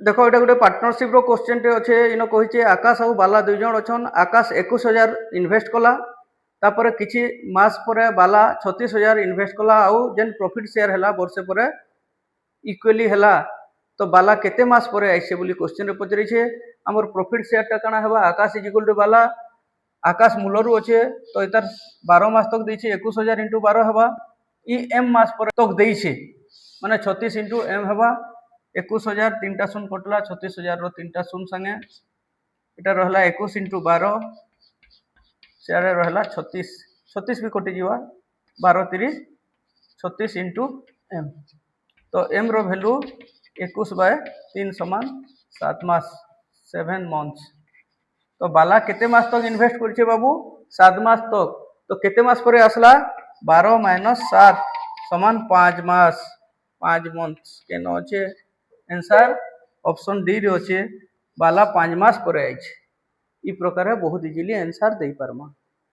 देख ये गोटे पार्टनरशिप क्वेश्चन टे अच्छे इन कही आकाश और बाला दुई जन अच्छन आकाश 21,000 इनभेस्ट कला तापर किछि मास पर बाला 36,000 इनभेस्ट कला आउ जेन प्रॉफिट शेयर है वर्षे पर इक्वली है तो बाला केते मास पर आइसे बोली क्वेश्चन रे पचरी छे हमर प्रॉफिट शेयर टा काना हेबा आकाश इज इक्वल टू बाला आकाश मूलरू अच्छे तो इतार 12 मास तक देछे 21,000 इंटू 12 हेबा इ एम मास पर तक देछे माने 36 इंटू एम हेबा 21,000 तीनटा शून्य कटला 36,000 रो तीनटा शून्य संगे इटा रहला 21 इंटू 12 सियारे रहला 36 भी कटि जीवा 12 30 36 इंटू एम तो एम रो वैल्यू 21/3 समान 7 मास 7 मंथ्स तो बाला केते मास तक इन्वेस्ट करछे बाबू 7 मास तक तो केते मास पर आसला 12 - 7 समान 5 मास 5 मंथ्स केन अच्छे आंसर ऑप्शन डी रे अच्छे बाला 5 मास पर आइछ इ प्रकार बहुत इजीली आंसर दे पारमा।